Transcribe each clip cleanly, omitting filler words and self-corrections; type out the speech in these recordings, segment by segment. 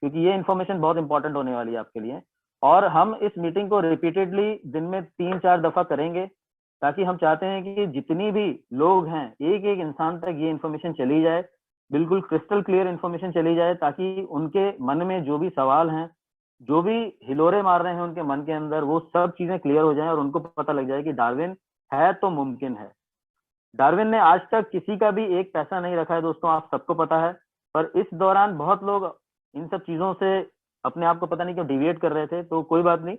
क्योंकि ये इन्फॉर्मेशन बहुत इंपॉर्टेंट होने वाली है आपके लिए। और हम इस मीटिंग को रिपीटेडली दिन में 3-4 दफा करेंगे, ताकि हम चाहते हैं कि जितनी भी लोग हैं एक एक इंसान तक ये इन्फॉर्मेशन चली जाए, बिल्कुल क्रिस्टल क्लियर इन्फॉर्मेशन चली जाए, ताकि उनके मन में जो भी सवाल हैं, जो भी हिलोरे मार रहे हैं उनके मन के अंदर, वो सब चीजें क्लियर हो जाएं और उनको पता लग जाए कि डार्विन है तो मुमकिन है। डार्विन ने आज तक किसी का भी एक पैसा नहीं रखा है दोस्तों, आप सबको पता है। पर इस दौरान बहुत लोग इन सब चीजों से अपने आप को पता नहीं क्यों डिविएट कर रहे थे, तो कोई बात नहीं,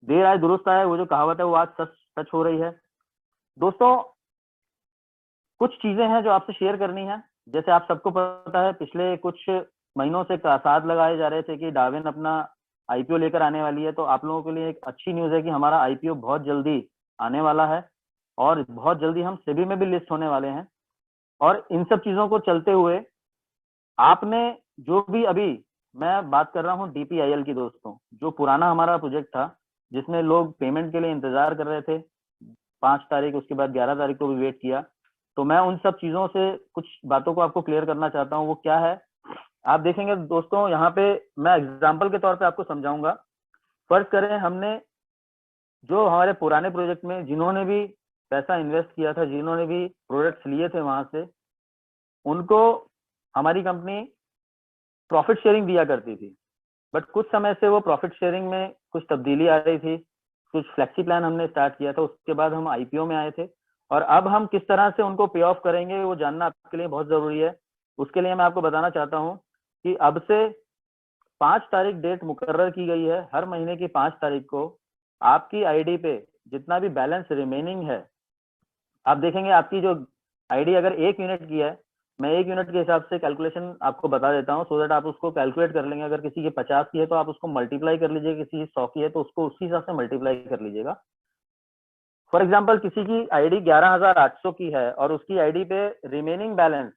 देर आए दुरुस्त आए, वो जो कहावत है वो आज सच सच हो रही है। दोस्तों, कुछ चीजें हैं जो आपसे शेयर करनी है। जैसे आप सबको पता है, पिछले कुछ महीनों से साथ लगाए जा रहे थे कि डार्विन अपना आईपीओ लेकर आने वाली है। तो आप लोगों के लिए एक अच्छी न्यूज है कि हमारा आईपीओ बहुत जल्दी आने वाला है और बहुत जल्दी हम सेबी में भी लिस्ट होने वाले हैं। और इन सब चीजों को चलते हुए आपने जो भी अभी, मैं बात कर रहा हूँ डीपीआईएल की दोस्तों, जो पुराना हमारा प्रोजेक्ट था जिसमें लोग पेमेंट के लिए इंतजार कर रहे थे 5 तारीख, उसके बाद 11 तारीख को भी वेट किया। तो मैं उन सब चीजों से कुछ बातों को आपको क्लियर करना चाहता हूँ। वो क्या है आप देखेंगे दोस्तों, यहाँ पे मैं एग्जाम्पल के तौर पे आपको समझाऊंगा। फर्ज करें हमने जो हमारे पुराने प्रोजेक्ट में जिन्होंने भी पैसा इन्वेस्ट किया था, जिन्होंने भी प्रोडक्ट्स लिए थे वहां से, उनको हमारी कंपनी प्रॉफिट शेयरिंग दिया करती थी। बट कुछ समय से वो प्रॉफिट शेयरिंग में कुछ तब्दीली आ रही थी, कुछ फ्लेक्सी प्लान हमने स्टार्ट किया था, उसके बाद हम आईपीओ में आए थे। और अब हम किस तरह से उनको पे ऑफ करेंगे वो जानना आपके लिए बहुत जरूरी है। उसके लिए मैं आपको बताना चाहता हूँ कि अब से 5 तारीख डेट मुकर्रर की गई है। हर महीने की 5 तारीख को आपकी आईडी पे जितना भी बैलेंस रिमेनिंग है, आप देखेंगे आपकी जो आईडी अगर 1 यूनिट की है, मैं 1 यूनिट के हिसाब से कैलकुलेशन आपको बता देता हूँ, सो दैट आप उसको कैलकुलेट कर लेंगे। अगर किसी की 50 की है तो आप उसको मल्टीप्लाई कर लीजिएगा, किसी की 100 की है तो उसको उसी हिसाब से मल्टीप्लाई कर लीजिएगा। फॉर एग्जाम्पल किसी की आईडी 11,800 की है और उसकी आईडी पे रिमेनिंग बैलेंस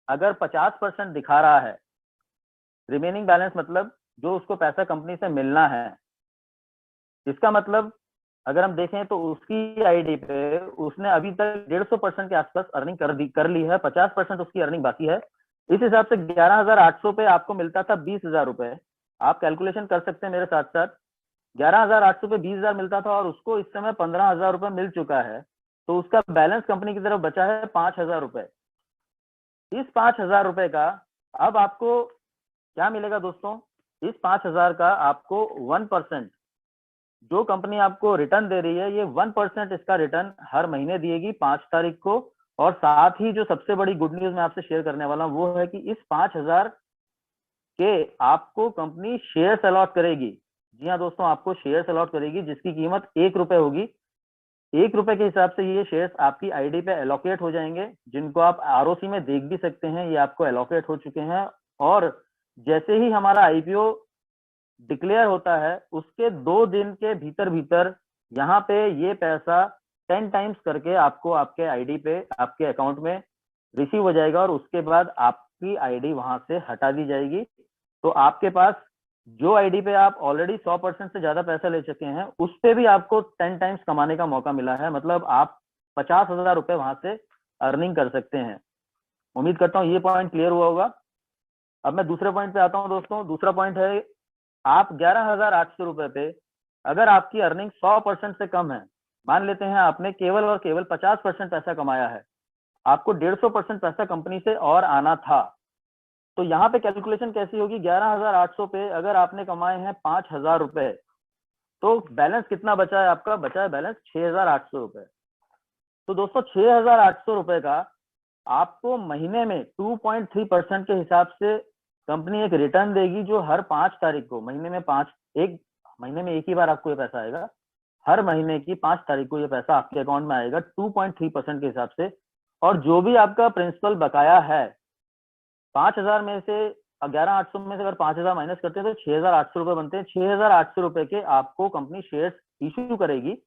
अगर 50% दिखा रहा है, रिमेनिंग बैलेंस मतलब जो उसको पैसा कंपनी से मिलना है, इसका मतलब अगर हम देखें तो उसकी आईडी पे उसने अभी तक 150% के आसपास अर्निंग कर ली है, 50% उसकी अर्निंग बाकी है। इस हिसाब से 11,800 पे आपको मिलता था 20,000 रुपए। आप कैलकुलेशन कर सकते हैं मेरे साथ साथ, 11,800 पे 20,000 मिलता था और उसको इस समय 15,000 रुपए मिल चुका है। तो उसका बैलेंस कंपनी की तरफ बचा है 5,000 रुपए। इस 5,000 रुपए का अब आपको क्या मिलेगा दोस्तों? इस 5,000 का आपको 1%, जो कंपनी आपको रिटर्न दे रही है, ये 1% इसका रिटर्न हर महीने दिएगी 5 तारीख को। और साथ ही जो सबसे बड़ी गुड न्यूज मैं आपसे शेयर करने वाला हूं वो है कि इस 5,000 के आपको कंपनी शेयर्स अलॉट करेगी। जी हाँ दोस्तों, आपको शेयर्स अलॉट करेगी जिसकी कीमत 1 रुपए होगी। 1 रुपए के हिसाब से ये शेयर्स आपकी आईडी पे एलोकेट हो जाएंगे, जिनको आप आरओसी में देख भी सकते हैं, ये आपको एलोकेट हो चुके हैं। और जैसे ही हमारा आईपीओ डिक्लेयर होता है उसके 2 दिन के भीतर भीतर यहाँ पे ये पैसा 10 टाइम्स करके आपको आपके आईडी पे, आपके अकाउंट में रिसीव हो जाएगा और उसके बाद आपकी आईडी वहां से हटा दी जाएगी। तो आपके पास जो आईडी पे आप ऑलरेडी 100% से ज्यादा पैसा ले चुके हैं, उस पे भी आपको 10 टाइम्स कमाने का मौका मिला है। मतलब आप 50,000 रुपए वहां से अर्निंग कर सकते हैं। उम्मीद करता हूँ ये पॉइंट क्लियर हुआ होगा। अब मैं दूसरे पॉइंट पे आता हूँ दोस्तों। दूसरा पॉइंट है, आप 11,800 रुपए पे अगर आपकी अर्निंग 100% से कम है, मान लेते हैं आपने केवल और केवल 50% पैसा कमाया है, आपको 150% पैसा कंपनी से और आना था, तो यहाँ पे कैलकुलेशन कैसी होगी? 11,800 पे अगर आपने कमाए हैं 5,000 रुपए, तो बैलेंस कितना बचा है आपका? बचा है बैलेंस 6,800 रुपए। तो दोस्तों 6,800 रुपए का आपको महीने में 2.3% के हिसाब से कंपनी एक रिटर्न देगी, जो हर 5 तारीख को, महीने में एक महीने में एक ही बार आपको ये पैसा आएगा। हर महीने की 5 तारीख को ये पैसा आपके अकाउंट में आएगा 2.3% के हिसाब से। और जो भी आपका प्रिंसिपल बकाया है, 5,000 में से 11,800 में से अगर 5,000 माइनस करते हैं तो 6,800 रुपए बनते हैं। 6,800 रुपए के आपको कंपनी शेयर्स इश्यू करेगी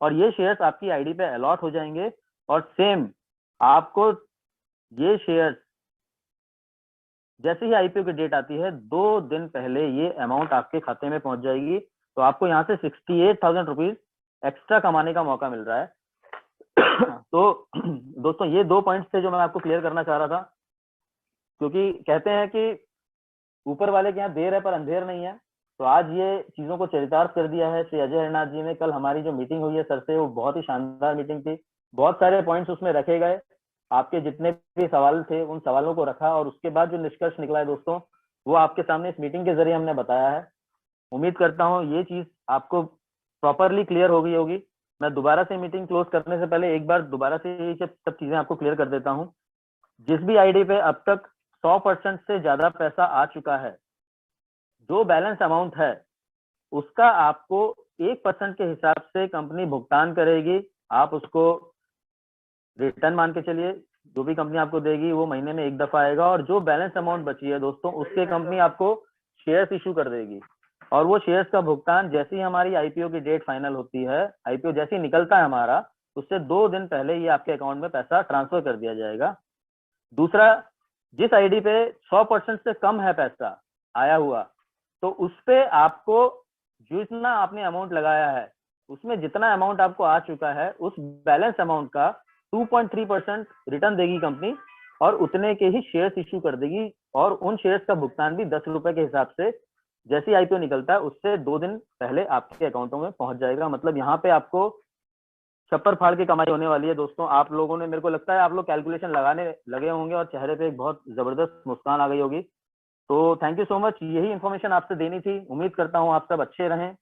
और ये शेयर्स आपकी आईडी पे अलॉट हो जाएंगे। और सेम आपको ये शेयर्स जैसे ही आईपीओ की डेट आती है 2 दिन पहले ये अमाउंट आपके खाते में पहुंच जाएगी। तो आपको यहाँ से 68,000 रुपीज एक्स्ट्रा कमाने का मौका मिल रहा है। तो दोस्तों ये 2 पॉइंट्स थे जो मैं आपको क्लियर करना चाह रहा था, क्योंकि कहते हैं कि ऊपर वाले के यहाँ देर है पर अंधेर नहीं है। तो आज ये चीजों को चरितार्थ कर दिया है श्री अजय हरनाथ जी ने। कल हमारी जो मीटिंग हुई है सर से, वो बहुत ही शानदार मीटिंग थी। बहुत सारे पॉइंट्स उसमें रखे गए, आपके जितने भी सवाल थे उन सवालों को रखा, और उसके बाद जो निष्कर्ष निकला है दोस्तों, वो आपके सामने इस मीटिंग के जरिए हमने बताया है। उम्मीद करता हूँ ये चीज आपको प्रॉपरली क्लियर हो गई होगी। मैं दोबारा से मीटिंग क्लोज करने से पहले एक बार दोबारा से ये सब चीजें आपको क्लियर कर देता हूँ। जिस भी आईडी पे अब तक 100% से ज्यादा पैसा आ चुका है, जो बैलेंस अमाउंट है उसका आपको 1% के हिसाब से कंपनी भुगतान करेगी। आप उसको रिटर्न मान के चलिए, जो भी कंपनी आपको देगी वो महीने में एक दफा आएगा, और जो बैलेंस अमाउंट बची है दोस्तों उसके कंपनी आपको शेयर्स इशू कर देगी। और वो शेयर्स का भुगतान जैसे ही हमारी आईपीओ की डेट फाइनल होती है, आईपीओ जैसे ही निकलता है हमारा, उससे 2 दिन पहले ये आपके अकाउंट में पैसा ट्रांसफर कर दिया जाएगा। दूसरा, जिस आईडी पे 100% से कम है पैसा आया हुआ, तो उस पे आपको जितना आपने अमाउंट लगाया है उसमें जितना अमाउंट आपको आ चुका है उस बैलेंस अमाउंट का 2.3% रिटर्न देगी कंपनी, और उतने के ही शेयर्स इश्यू कर देगी। और उन शेयर्स का भुगतान भी 10 रुपए के हिसाब से जैसे ही आईपीओ निकलता है उससे 2 दिन पहले आपके अकाउंटों में पहुंच जाएगा। मतलब यहाँ पे आपको छप्पर फाड़ की कमाई होने वाली है दोस्तों। आप लोगों ने, मेरे को लगता है आप लोग कैलकुलेशन लगाने लगे होंगे और चेहरे पे एक बहुत जबरदस्त मुस्कान आ गई होगी। तो थैंक यू सो मच, यही इन्फॉर्मेशन आपसे देनी थी। उम्मीद करता हूँ आप सब अच्छे रहें,